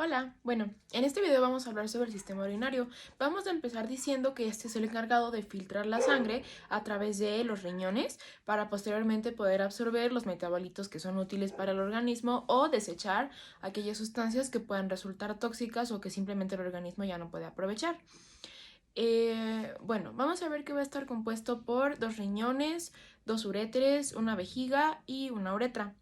Hola, bueno, en este video vamos a hablar sobre el sistema urinario. Vamos a empezar diciendo que este es el encargado de filtrar la sangre a través de los riñones para posteriormente poder absorber los metabolitos que son útiles para el organismo o desechar aquellas sustancias que puedan resultar tóxicas o que simplemente el organismo ya no puede aprovechar. Bueno, vamos a ver que va a estar compuesto por 2 riñones, 2 uréteres, una vejiga y una uretra.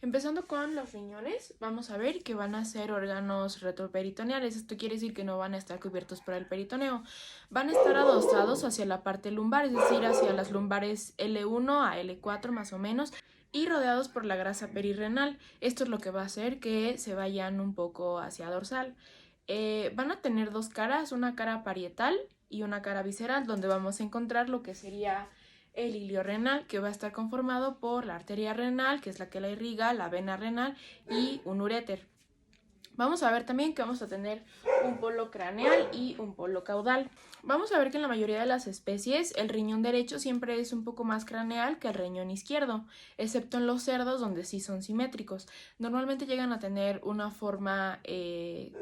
Empezando con los riñones, vamos a ver que van a ser órganos retroperitoneales. Esto quiere decir que no van a estar cubiertos por el peritoneo. Van a estar adosados hacia la parte lumbar, es decir, hacia las lumbares L1 a L4 más o menos, y rodeados por la grasa perirrenal. Esto es lo que va a hacer que se vayan un poco hacia dorsal. Van a tener 2 caras, una cara parietal y una cara visceral, donde vamos a encontrar lo que sería el hilio renal, que va a estar conformado por la arteria renal, que es la que la irriga, la vena renal y un uréter. Vamos a ver también que vamos a tener un polo craneal y un polo caudal. Vamos a ver que en la mayoría de las especies el riñón derecho siempre es un poco más craneal que el riñón izquierdo, excepto en los cerdos donde sí son simétricos. Normalmente llegan a tener una forma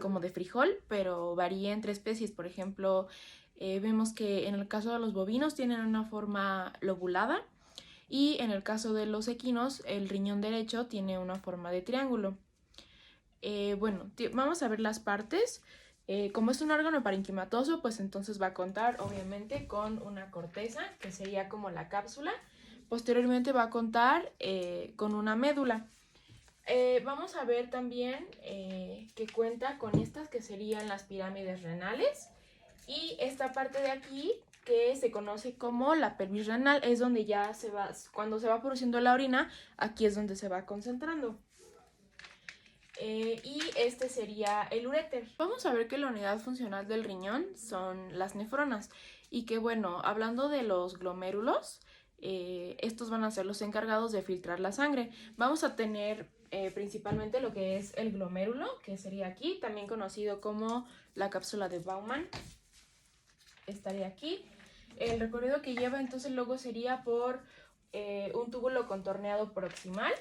como de frijol, pero varía entre especies. Por ejemplo, vemos que en el caso de los bovinos tienen una forma lobulada y en el caso de los equinos el riñón derecho tiene una forma de triángulo. Bueno, vamos a ver las partes. Como es un órgano parenquimatoso, pues entonces va a contar obviamente con una corteza, que sería como la cápsula. Posteriormente va a contar con una médula. Vamos a ver también que cuenta con estas que serían las pirámides renales. Y esta parte de aquí, que se conoce como la pelvis renal, es donde ya cuando se va produciendo la orina, aquí es donde se va concentrando. Y este sería el uréter. Vamos a ver que la unidad funcional del riñón son las nefronas y que, bueno, hablando de los glomérulos, estos van a ser los encargados de filtrar la sangre. Vamos a tener principalmente lo que es el glomérulo, que sería aquí, también conocido como la cápsula de Bowman. Estaría aquí. El recorrido que lleva entonces luego sería por un túbulo contorneado proximal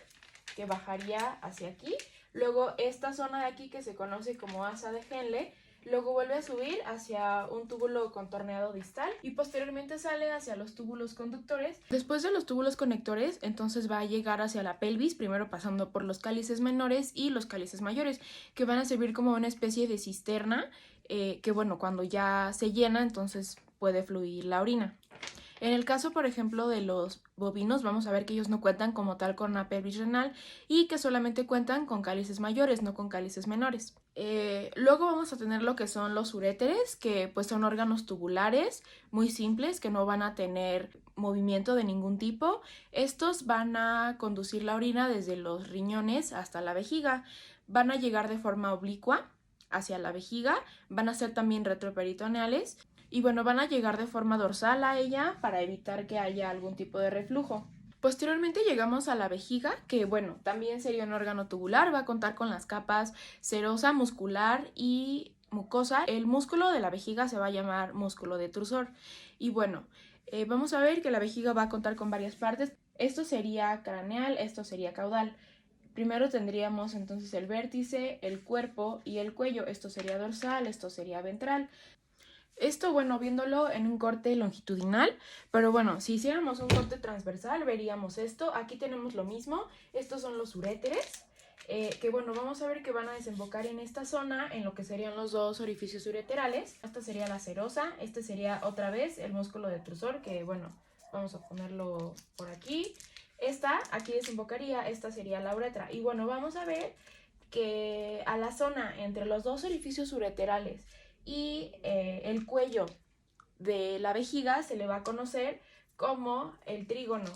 que bajaría hacia aquí. Luego esta zona de aquí que se conoce como asa de Henle, luego vuelve a subir hacia un túbulo contorneado distal y posteriormente sale hacia los túbulos conductores. Después de los túbulos conectores, entonces va a llegar hacia la pelvis, primero pasando por los cálices menores y los cálices mayores, que van a servir como una especie de cisterna, que bueno, cuando ya se llena, entonces puede fluir la orina. En el caso, por ejemplo, de los bovinos, vamos a ver que ellos no cuentan como tal con una pelvis renal y que solamente cuentan con cálices mayores, no con cálices menores. Luego vamos a tener lo que son los uréteres, que pues son órganos tubulares muy simples que no van a tener movimiento de ningún tipo. Estos van a conducir la orina desde los riñones hasta la vejiga. Van a llegar de forma oblicua hacia la vejiga, van a ser también retroperitoneales. Y bueno, van a llegar de forma dorsal a ella para evitar que haya algún tipo de reflujo. Posteriormente llegamos a la vejiga, que bueno, también sería un órgano tubular, va a contar con las capas serosa, muscular y mucosa. El músculo de la vejiga se va a llamar músculo detrusor. Y bueno, vamos a ver que la vejiga va a contar con varias partes. Esto sería craneal, esto sería caudal. Primero tendríamos entonces el vértice, el cuerpo y el cuello. Esto sería dorsal, esto sería ventral. Esto, bueno, viéndolo en un corte longitudinal, pero bueno, si hiciéramos un corte transversal, veríamos esto. Aquí tenemos lo mismo, estos son los uréteres, que bueno, vamos a ver que van a desembocar en esta zona, en lo que serían los 2 orificios ureterales. Esta sería la serosa, este sería otra vez el músculo detrusor, que bueno, vamos a ponerlo por aquí. Esta, aquí desembocaría, esta sería la uretra. Y bueno, vamos a ver que a la zona entre los 2 orificios ureterales y el cuello de la vejiga se le va a conocer como el trígono.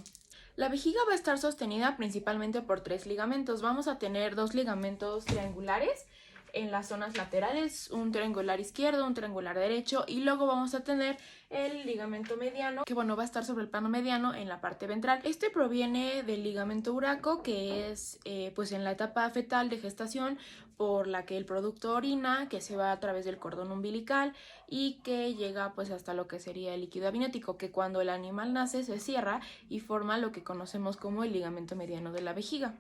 La vejiga va a estar sostenida principalmente por 3 ligamentos. Vamos a tener 2 ligamentos triangulares en las zonas laterales, un triangular izquierdo, un triangular derecho, y luego vamos a tener el ligamento mediano, que bueno, va a estar sobre el plano mediano en la parte ventral. Este proviene del ligamento uraco, que es pues en la etapa fetal de gestación, por la que el producto orina, que se va a través del cordón umbilical y que llega pues hasta lo que sería el líquido amniótico, que cuando el animal nace se cierra y forma lo que conocemos como el ligamento mediano de la vejiga.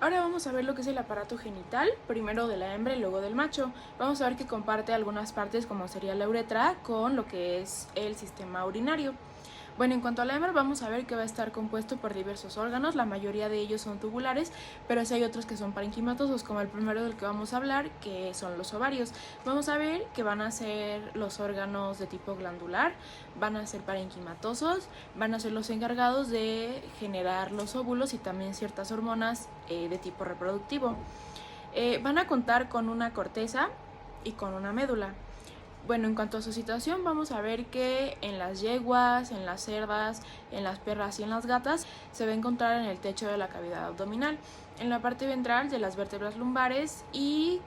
Ahora vamos a ver lo que es el aparato genital, primero de la hembra y luego del macho. Vamos a ver que comparte algunas partes como sería la uretra con lo que es el sistema urinario. Bueno, en cuanto a la hembra, vamos a ver que va a estar compuesto por diversos órganos, la mayoría de ellos son tubulares, pero sí hay otros que son parenquimatosos, como el primero del que vamos a hablar, que son los ovarios. Vamos a ver que van a ser los órganos de tipo glandular, van a ser parenquimatosos, van a ser los encargados de generar los óvulos y también ciertas hormonas de tipo reproductivo. Van a contar con una corteza y con una médula. Bueno, en cuanto a su situación, vamos a ver que en las yeguas, en las cerdas, en las perras y en las gatas se va a encontrar en el techo de la cavidad abdominal, en la parte ventral de las vértebras lumbares y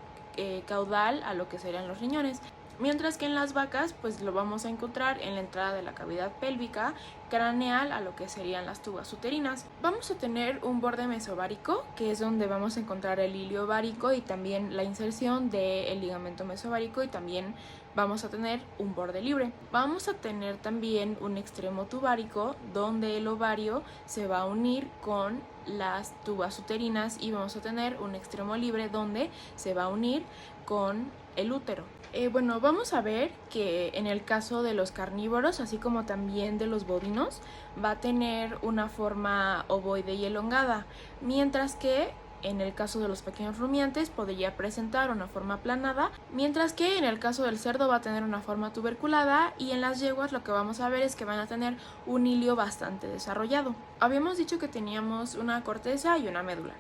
caudal a lo que serían los riñones. Mientras que en las vacas pues lo vamos a encontrar en la entrada de la cavidad pélvica, craneal a lo que serían las tubas uterinas. Vamos a tener un borde mesovárico, que es donde vamos a encontrar el hilio ovárico y también la inserción del ligamento mesovárico, y también vamos a tener un borde libre. Vamos a tener también un extremo tuvárico donde el ovario se va a unir con las tubas uterinas, y vamos a tener un extremo libre donde se va a unir con el útero. Bueno, vamos a ver que en el caso de los carnívoros, así como también de los bovinos, va a tener una forma ovoide y elongada, mientras que en el caso de los pequeños rumiantes podría presentar una forma aplanada, mientras que en el caso del cerdo va a tener una forma tuberculada, y en las yeguas lo que vamos a ver es que van a tener un hilio bastante desarrollado. Habíamos dicho que teníamos una corteza y una médula.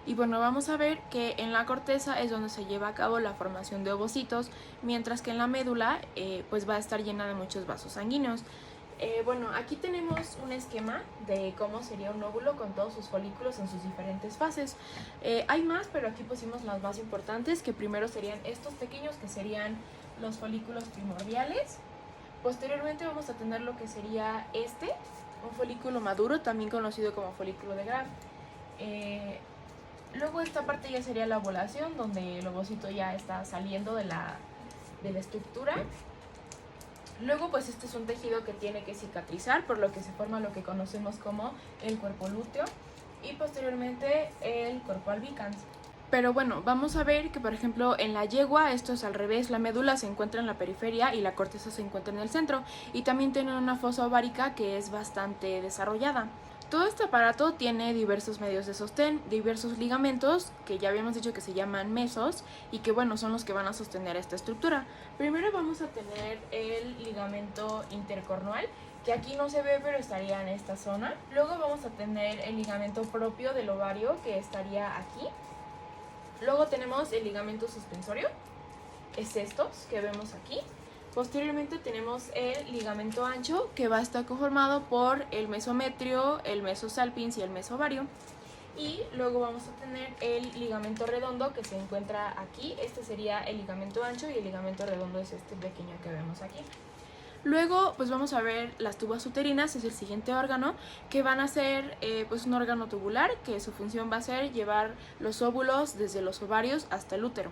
Y bueno, vamos a ver que en la corteza es donde se lleva a cabo la formación de ovocitos, mientras que en la médula pues va a estar llena de muchos vasos sanguíneos. Bueno, aquí tenemos un esquema de cómo sería un óvulo con todos sus folículos en sus diferentes fases. Hay más, pero aquí pusimos las más importantes, que primero serían estos pequeños, que serían los folículos primordiales. Posteriormente vamos a tener lo que sería un folículo maduro, también conocido como folículo de Graf. Luego esta parte ya sería la ovulación, donde el ovocito ya está saliendo de la estructura. Luego pues este es un tejido que tiene que cicatrizar, por lo que se forma lo que conocemos como el cuerpo lúteo, y posteriormente el cuerpo albicans. Pero bueno, vamos a ver que por ejemplo en la yegua esto es al revés, la médula se encuentra en la periferia y la corteza se encuentra en el centro, y también tiene una fosa ovárica que es bastante desarrollada. Todo este aparato tiene diversos medios de sostén, diversos ligamentos, que ya habíamos dicho que se llaman mesos, y que bueno, son los que van a sostener esta estructura. Primero vamos a tener el ligamento intercornual, que aquí no se ve pero estaría en esta zona. Luego vamos a tener el ligamento propio del ovario, que estaría aquí. Luego tenemos el ligamento suspensorio, es estos que vemos aquí. Posteriormente tenemos el ligamento ancho, que va a estar conformado por el mesometrio, el mesosalpinx y el mesovario. Y luego vamos a tener el ligamento redondo, que se encuentra aquí. Este sería el ligamento ancho y el ligamento redondo es este pequeño que vemos aquí. Luego pues vamos a ver las tubas uterinas, es el siguiente órgano, que van a ser pues un órgano tubular, que su función va a ser llevar los óvulos desde los ovarios hasta el útero.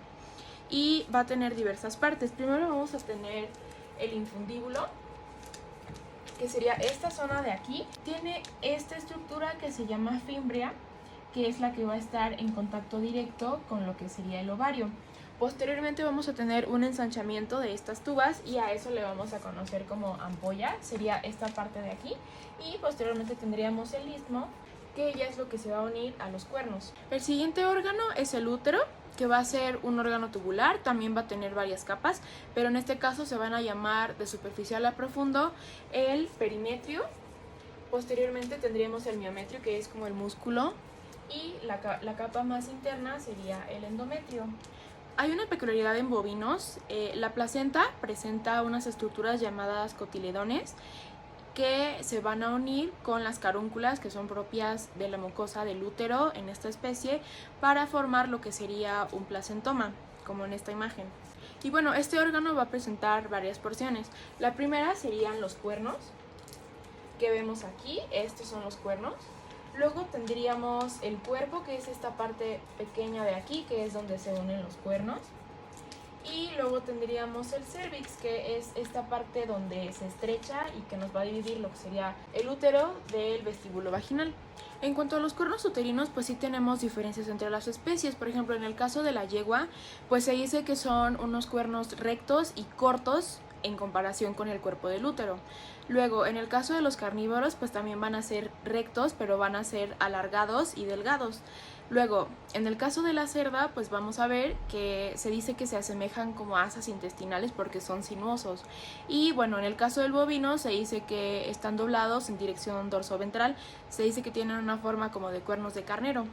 Y va a tener diversas partes. Primero vamos a tener el infundíbulo, que sería esta zona de aquí. Tiene esta estructura que se llama fimbria, que es la que va a estar en contacto directo con lo que sería el ovario. Posteriormente vamos a tener un ensanchamiento de estas tubas, y a eso le vamos a conocer como ampolla, sería esta parte de aquí. Y posteriormente tendríamos el istmo, que ya es lo que se va a unir a los cuernos. El siguiente órgano es el útero, que va a ser un órgano tubular, también va a tener varias capas, pero en este caso se van a llamar de superficial a profundo el perimetrio. Posteriormente tendríamos el miometrio, que es como el músculo, y la capa más interna sería el endometrio. Hay una peculiaridad en bovinos, la placenta presenta unas estructuras llamadas cotiledones, que se van a unir con las carúnculas, que son propias de la mucosa del útero en esta especie, para formar lo que sería un placentoma, como en esta imagen. Y bueno, este órgano va a presentar varias porciones. La primera serían los cuernos, que vemos aquí. Estos son los cuernos. Luego tendríamos el cuerpo, que es esta parte pequeña de aquí, que es donde se unen los cuernos. Y luego tendríamos el cérvix, que es esta parte donde se estrecha y que nos va a dividir lo que sería el útero del vestíbulo vaginal. En cuanto a los cuernos uterinos, pues sí tenemos diferencias entre las especies. Por ejemplo, en el caso de la yegua, pues se dice que son unos cuernos rectos y cortos en comparación con el cuerpo del útero. Luego, en el caso de los carnívoros, pues también van a ser rectos, pero van a ser alargados y delgados. Luego, en el caso de la cerda, pues vamos a ver que se dice que se asemejan como asas intestinales porque son sinuosos. Y bueno, en el caso del bovino se dice que están doblados en dirección dorsoventral, se dice que tienen una forma como de cuernos de carnero.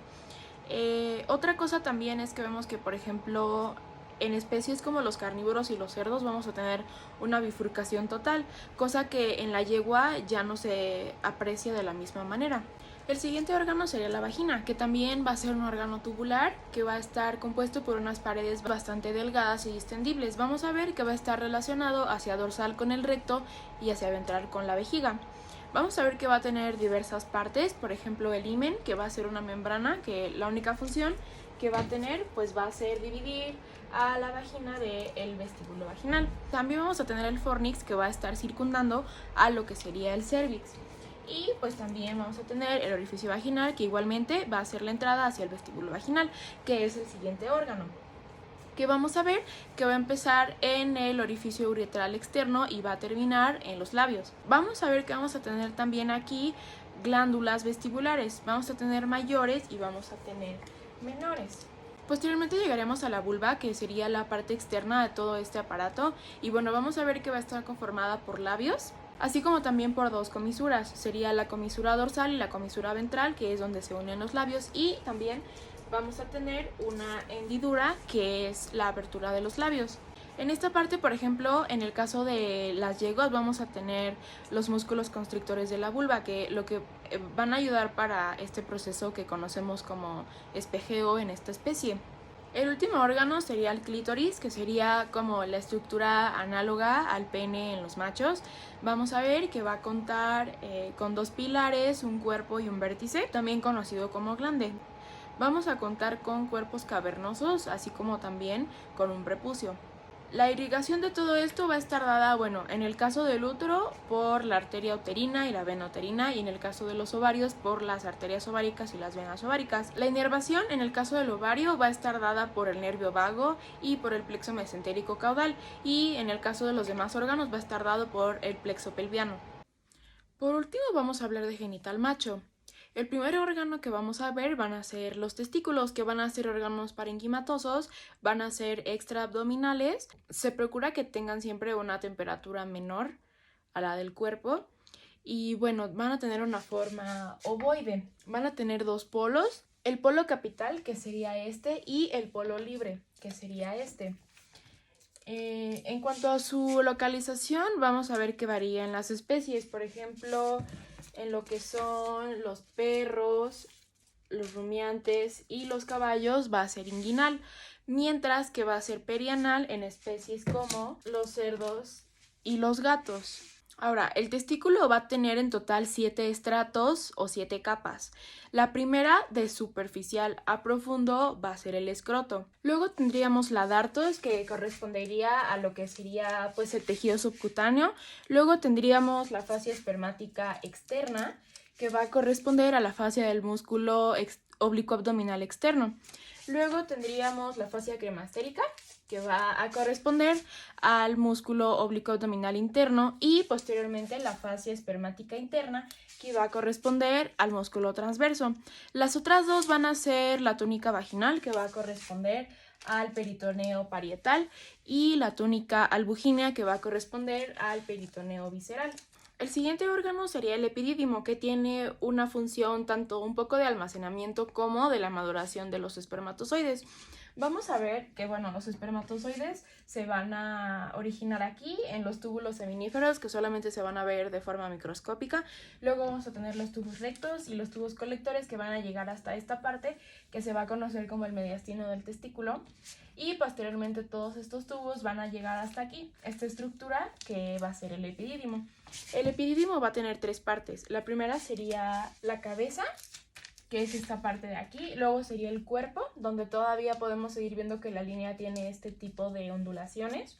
Otra cosa también es que vemos que, por ejemplo, en especies como los carnívoros y los cerdos vamos a tener una bifurcación total, cosa que en la yegua ya no se aprecia de la misma manera. El siguiente órgano sería la vagina, que también va a ser un órgano tubular que va a estar compuesto por unas paredes bastante delgadas y distendibles. Vamos a ver que va a estar relacionado hacia dorsal con el recto y hacia ventral con la vejiga. Vamos a ver que va a tener diversas partes, por ejemplo el himen, que va a ser una membrana, que la única función que va a tener pues va a ser dividir a la vagina del vestíbulo vaginal. También vamos a tener el fornix, que va a estar circundando a lo que sería el cérvix. Y pues también vamos a tener el orificio vaginal, que igualmente va a ser la entrada hacia el vestíbulo vaginal, que es el siguiente órgano, que vamos a ver que va a empezar en el orificio uretral externo y va a terminar en los labios. Vamos a ver que vamos a tener también aquí glándulas vestibulares. Vamos a tener mayores y vamos a tener menores. Posteriormente llegaremos a la vulva, que sería la parte externa de todo este aparato. Y bueno, vamos a ver que va a estar conformada por labios, así como también por dos comisuras. Sería la comisura dorsal y la comisura ventral, que es donde se unen los labios, y también vamos a tener una hendidura, que es la abertura de los labios. En esta parte, por ejemplo, en el caso de las yeguas, vamos a tener los músculos constrictores de la vulva, que lo que van a ayudar para este proceso que conocemos como espejeo en esta especie. El último órgano sería el clítoris, que sería como la estructura análoga al pene en los machos. Vamos a ver que va a contar con dos pilares, un cuerpo y un vértice, también conocido como glande. Vamos a contar con cuerpos cavernosos, así como también con un prepucio. La irrigación de todo esto va a estar dada, bueno, en el caso del útero por la arteria uterina y la vena uterina, y en el caso de los ovarios por las arterias ováricas y las venas ováricas. La inervación en el caso del ovario va a estar dada por el nervio vago y por el plexo mesentérico caudal, y en el caso de los demás órganos va a estar dado por el plexo pelviano. Por último vamos a hablar de genital macho. El primer órgano que vamos a ver van a ser los testículos, que van a ser órganos parenquimatosos, van a ser extraabdominales. Se procura que tengan siempre una temperatura menor a la del cuerpo. Y bueno, van a tener una forma ovoide. Van a tener dos polos, el polo capital, que sería este, y el polo libre, que sería este. En cuanto a su localización, vamos a ver que varía en las especies. Por ejemplo, en lo que son los perros, los rumiantes y los caballos va a ser inguinal, mientras que va a ser perianal en especies como los cerdos y los gatos. Ahora, el testículo va a tener en total 7 estratos o 7 capas. La primera, de superficial a profundo, va a ser el escroto. Luego tendríamos la dartos, que correspondería a lo que sería pues el tejido subcutáneo. Luego tendríamos la fascia espermática externa, que va a corresponder a la fascia del músculo oblicuo abdominal externo. Luego tendríamos la fascia cremastérica, que va a corresponder al músculo oblicuo abdominal interno, y posteriormente la fascia espermática interna, que va a corresponder al músculo transverso. Las otras dos van a ser la túnica vaginal, que va a corresponder al peritoneo parietal, y la túnica albugínea, que va a corresponder al peritoneo visceral. El siguiente órgano sería el epidídimo, que tiene una función tanto un poco de almacenamiento como de la maduración de los espermatozoides. Vamos a ver que, bueno, los espermatozoides se van a originar aquí en los túbulos seminíferos, que solamente se van a ver de forma microscópica. Luego vamos a tener los tubos rectos y los tubos colectores que van a llegar hasta esta parte, que se va a conocer como el mediastino del testículo. Y posteriormente todos estos tubos van a llegar hasta aquí, esta estructura que va a ser el epidídimo. El epidídimo va a tener 3 partes. La primera sería la cabeza, que es esta parte de aquí. Luego sería el cuerpo, donde todavía podemos seguir viendo que la línea tiene este tipo de ondulaciones.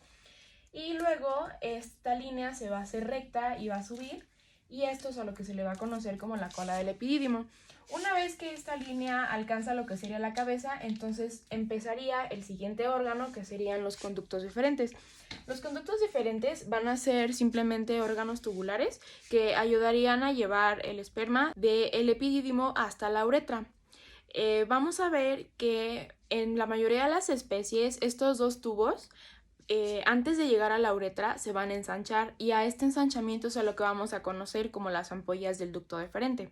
Y luego esta línea se va a hacer recta y va a subir. Y esto es a lo que se le va a conocer como la cola del epidídimo. Una vez que esta línea alcanza lo que sería la cabeza, entonces empezaría el siguiente órgano, que serían los conductos deferentes. Los conductos deferentes van a ser simplemente órganos tubulares que ayudarían a llevar el esperma del epidídimo hasta la uretra. Vamos a ver que en la mayoría de las especies estos dos tubos antes de llegar a la uretra se van a ensanchar, y a este ensanchamiento es a lo que vamos a conocer como las ampollas del ducto deferente.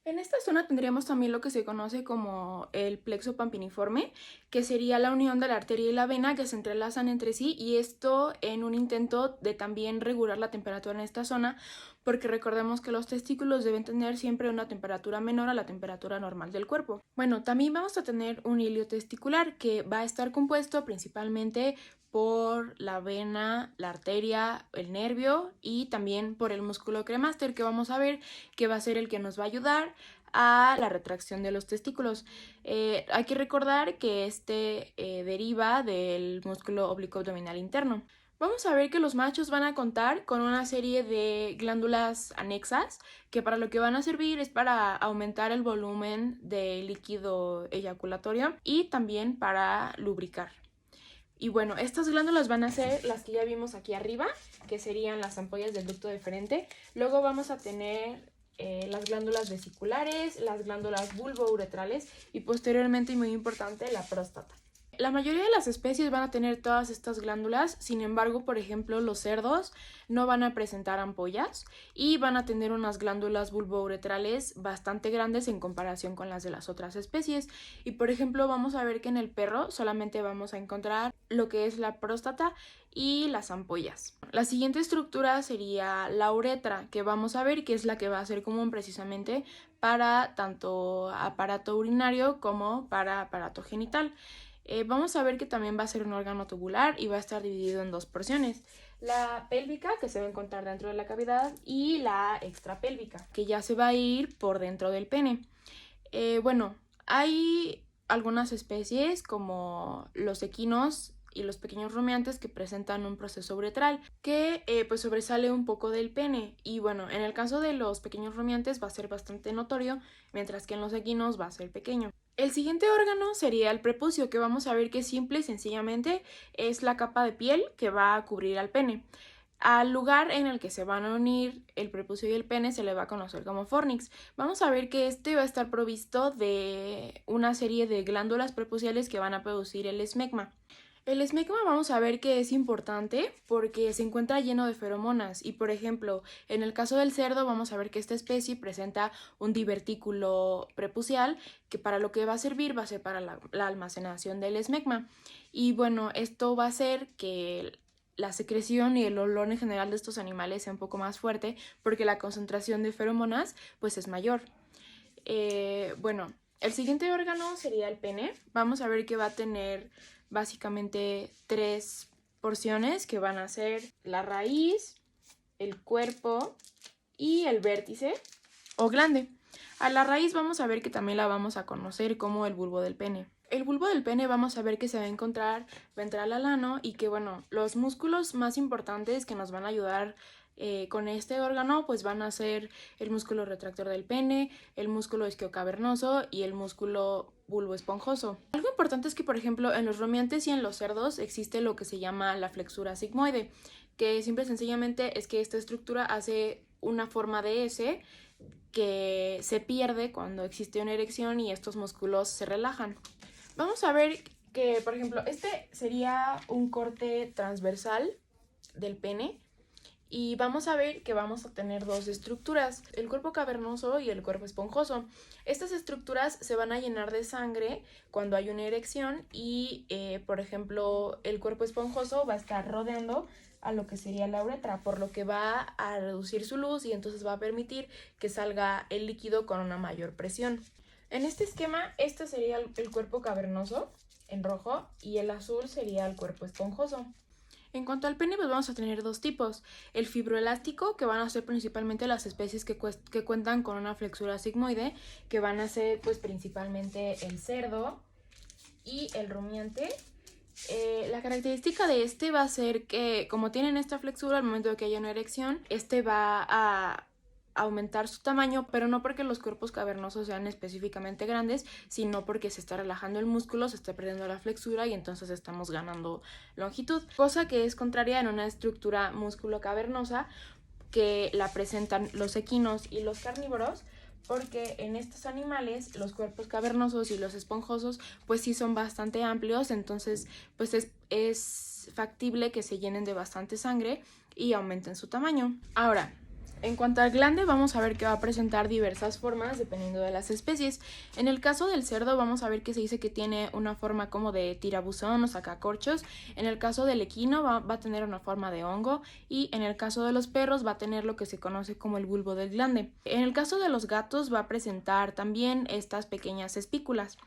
En esta zona tendríamos también lo que se conoce como el plexo pampiniforme, que sería la unión de la arteria y la vena que se entrelazan entre sí, y esto en un intento de también regular la temperatura en esta zona, porque recordemos que los testículos deben tener siempre una temperatura menor a la temperatura normal del cuerpo. Bueno, también vamos a tener un hilio testicular que va a estar compuesto principalmente por la vena, la arteria, el nervio y también por el músculo cremaster, que vamos a ver que va a ser el que nos va a ayudar a la retracción de los testículos. Hay que recordar que este deriva del músculo oblicuo abdominal interno. Vamos a ver que los machos van a contar con una serie de glándulas anexas que para lo que van a servir es para aumentar el volumen de líquido eyaculatorio y también para lubricar. Y bueno, estas glándulas van a ser las que ya vimos aquí arriba, que serían las ampollas del ducto deferente. Luego vamos a tener las glándulas vesiculares, las glándulas bulbouretrales y posteriormente, y muy importante, la próstata. La mayoría de las especies van a tener todas estas glándulas, sin embargo, por ejemplo, los cerdos no van a presentar ampollas y van a tener unas glándulas bulbouretrales bastante grandes en comparación con las de las otras especies. Y por ejemplo, vamos a ver que en el perro solamente vamos a encontrar lo que es la próstata y las ampollas. La siguiente estructura sería la uretra, que vamos a ver que es la que va a ser común precisamente para tanto aparato urinario como para aparato genital. Vamos a ver que también va a ser un órgano tubular y va a estar dividido en 2 porciones. La pélvica, que se va a encontrar dentro de la cavidad, y la extrapélvica, que ya se va a ir por dentro del pene. Bueno, hay algunas especies como los equinos y los pequeños rumiantes que presentan un proceso uretral que pues sobresale un poco del pene, y bueno, en el caso de los pequeños rumiantes va a ser bastante notorio, mientras que en los equinos va a ser pequeño. El siguiente órgano sería el prepucio, que vamos a ver que simple y sencillamente es la capa de piel que va a cubrir al pene. Al lugar en el que se van a unir el prepucio y el pene se le va a conocer como fornix. Vamos a ver que este va a estar provisto de una serie de glándulas prepuciales que van a producir el esmegma. El esmegma vamos a ver que es importante porque se encuentra lleno de feromonas, y por ejemplo, en el caso del cerdo vamos a ver que esta especie presenta un divertículo prepucial que para lo que va a servir va a ser para la almacenación del esmegma. Y bueno, esto va a hacer que la secreción y el olor en general de estos animales sea un poco más fuerte porque la concentración de feromonas pues es mayor. Bueno, el siguiente órgano sería el pene. Vamos a ver que va a tener básicamente 3 porciones que van a ser la raíz, el cuerpo y el vértice o glande. A la raíz vamos a ver que también la vamos a conocer como el bulbo del pene. El bulbo del pene vamos a ver que se va a encontrar ventral al ano, y que bueno, los músculos más importantes que nos van a ayudar con este órgano pues van a ser el músculo retractor del pene, el músculo isquiocavernoso y el músculo bulbo esponjoso. Algo importante es que por ejemplo en los rumiantes y en los cerdos existe lo que se llama la flexura sigmoide, que simple y sencillamente es que esta estructura hace una forma de S que se pierde cuando existe una erección y estos músculos se relajan. Vamos a ver que por ejemplo este sería un corte transversal del pene, Y vamos a ver que vamos a tener dos estructuras, el cuerpo cavernoso y el cuerpo esponjoso. Estas estructuras se van a llenar de sangre cuando hay una erección y, por ejemplo, el cuerpo esponjoso va a estar rodeando a lo que sería la uretra, por lo que va a reducir su luz y entonces va a permitir que salga el líquido con una mayor presión. En este esquema, este sería el cuerpo cavernoso en rojo y el azul sería el cuerpo esponjoso. En cuanto al pene, pues vamos a tener dos tipos. El fibroelástico, que van a ser principalmente las especies que cuentan con una flexura sigmoide, que van a ser pues principalmente el cerdo y el rumiante. La característica de este va a ser que, como tienen esta flexura, al momento de que haya una erección, este va a aumentar su tamaño, pero no porque los cuerpos cavernosos sean específicamente grandes, sino porque se está relajando el músculo, se está perdiendo la flexura y entonces estamos ganando longitud, cosa que es contraria en una estructura músculo cavernosa que la presentan los equinos y los carnívoros, porque en estos animales los cuerpos cavernosos y los esponjosos pues sí son bastante amplios, entonces pues es factible que se llenen de bastante sangre y aumenten su tamaño. Ahora, en cuanto al glande, vamos a ver que va a presentar diversas formas dependiendo de las especies. En el caso del cerdo vamos a ver que se dice que tiene una forma como de tirabuzón o sacacorchos. En el caso del equino va a tener una forma de hongo y en el caso de los perros va a tener lo que se conoce como el bulbo del glande. En el caso de los gatos va a presentar también estas pequeñas espículas.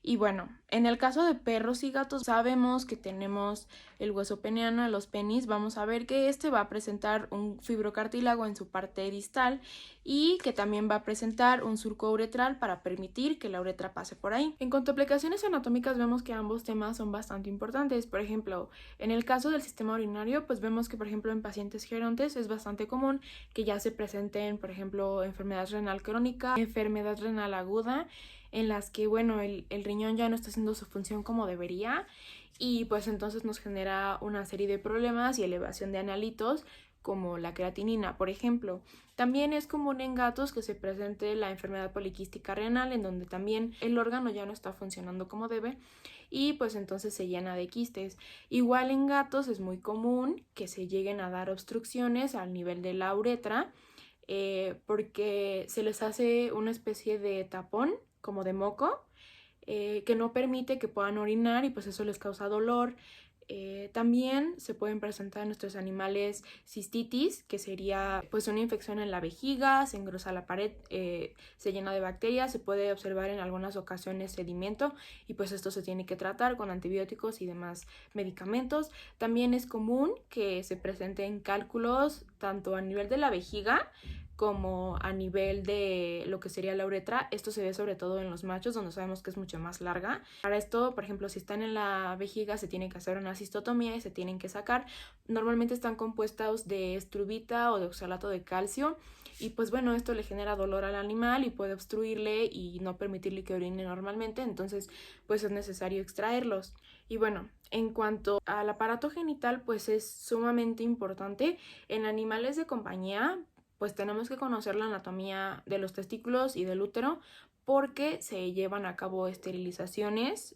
Y bueno, en el caso de perros y gatos sabemos que tenemos el hueso peneano de los penis. Vamos a ver que este va a presentar un fibrocartílago en su parte distal y que también va a presentar un surco uretral para permitir que la uretra pase por ahí. En cuanto a aplicaciones anatómicas vemos que ambos temas son bastante importantes. Por ejemplo, en el caso del sistema urinario, pues vemos que por ejemplo en pacientes gerontes es bastante común que ya se presenten, por ejemplo, enfermedad renal crónica, enfermedad renal aguda, en las que, bueno, el riñón ya no está haciendo su función como debería y pues entonces nos genera una serie de problemas y elevación de analitos como la creatinina, por ejemplo. También es común en gatos que se presente la enfermedad poliquística renal, en donde también el órgano ya no está funcionando como debe y pues entonces se llena de quistes. Igual en gatos es muy común que se lleguen a dar obstrucciones al nivel de la uretra, porque se les hace una especie de tapón como de moco, que no permite que puedan orinar y pues eso les causa dolor. También se pueden presentar en nuestros animales cistitis, que sería pues una infección en la vejiga, se engrosa la pared, se llena de bacterias, se puede observar en algunas ocasiones sedimento y pues esto se tiene que tratar con antibióticos y demás medicamentos. También es común que se presenten cálculos tanto a nivel de la vejiga como a nivel de lo que sería la uretra. Esto se ve sobre todo en los machos, donde sabemos que es mucho más larga. Para esto, por ejemplo, si están en la vejiga se tiene que hacer una cistotomía y se tienen que sacar. Normalmente están compuestos de estrubita o de oxalato de calcio y pues bueno, esto le genera dolor al animal y puede obstruirle y no permitirle que orine normalmente, entonces pues es necesario extraerlos. Y bueno, en cuanto al aparato genital, pues es sumamente importante. En animales de compañía pues tenemos que conocer la anatomía de los testículos y del útero, porque se llevan a cabo esterilizaciones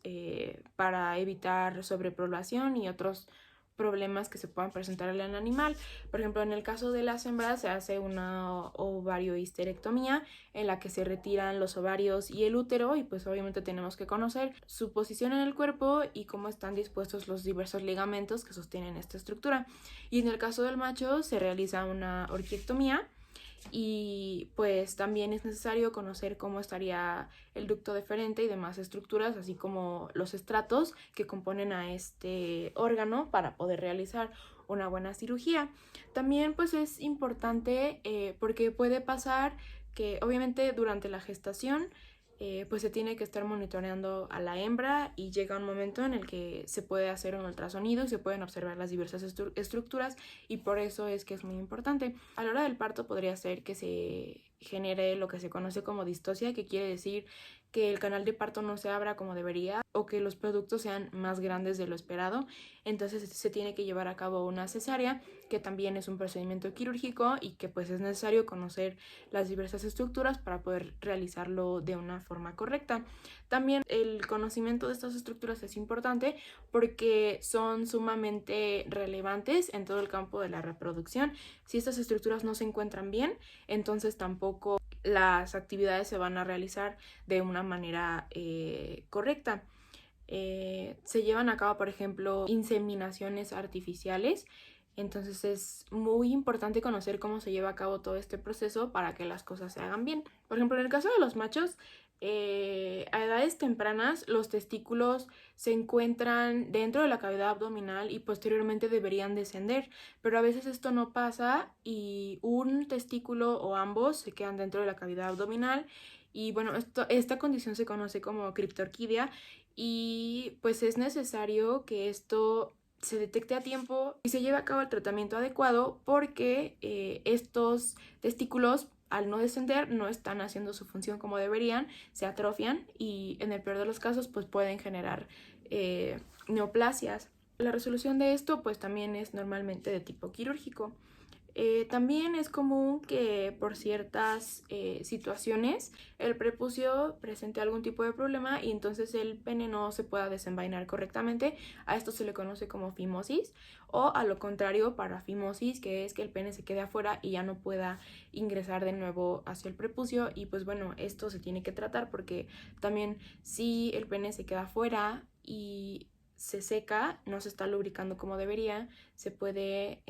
para evitar sobrepoblación y otros problemas que se puedan presentar en el animal. Por ejemplo, en el caso de las hembras se hace una ovariohisterectomía en la que se retiran los ovarios y el útero y pues obviamente tenemos que conocer su posición en el cuerpo y cómo están dispuestos los diversos ligamentos que sostienen esta estructura. Y en el caso del macho se realiza una orquiectomía y pues también es necesario conocer cómo estaría el ducto deferente y demás estructuras, así como los estratos que componen a este órgano para poder realizar una buena cirugía. También pues es importante porque puede pasar que obviamente durante la gestación pues se tiene que estar monitoreando a la hembra y llega un momento en el que se puede hacer un ultrasonido y se pueden observar las diversas estructuras y por eso es que es muy importante. A la hora del parto podría ser que se genere lo que se conoce como distocia, que quiere decir que el canal de parto no se abra como debería o que los productos sean más grandes de lo esperado. Entonces se tiene que llevar a cabo una cesárea, que también es un procedimiento quirúrgico y que pues es necesario conocer las diversas estructuras para poder realizarlo de una forma correcta. También el conocimiento de estas estructuras es importante porque son sumamente relevantes en todo el campo de la reproducción. Si estas estructuras no se encuentran bien, entonces tampoco las actividades se van a realizar de una manera correcta. Se llevan a cabo, por ejemplo, inseminaciones artificiales. Entonces es muy importante conocer cómo se lleva a cabo todo este proceso para que las cosas se hagan bien. Por ejemplo, en el caso de los machos, a edades tempranas los testículos se encuentran dentro de la cavidad abdominal y posteriormente deberían descender, pero a veces esto no pasa y un testículo o ambos se quedan dentro de la cavidad abdominal y bueno, esta condición se conoce como criptorquidia y pues es necesario que esto se detecte a tiempo y se lleve a cabo el tratamiento adecuado porque estos testículos al no descender no están haciendo su función como deberían, se atrofian y en el peor de los casos pues pueden generar neoplasias. La resolución de esto pues también es normalmente de tipo quirúrgico. También es común que por ciertas situaciones el prepucio presente algún tipo de problema y entonces el pene no se pueda desenvainar correctamente. A esto se le conoce como fimosis o a lo contrario parafimosis, que es que el pene se quede afuera y ya no pueda ingresar de nuevo hacia el prepucio y pues bueno, esto se tiene que tratar porque también si el pene se queda afuera y se seca, no se está lubricando como debería, se puede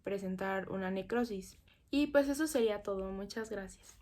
presentar una necrosis. Y pues eso sería todo. Muchas gracias.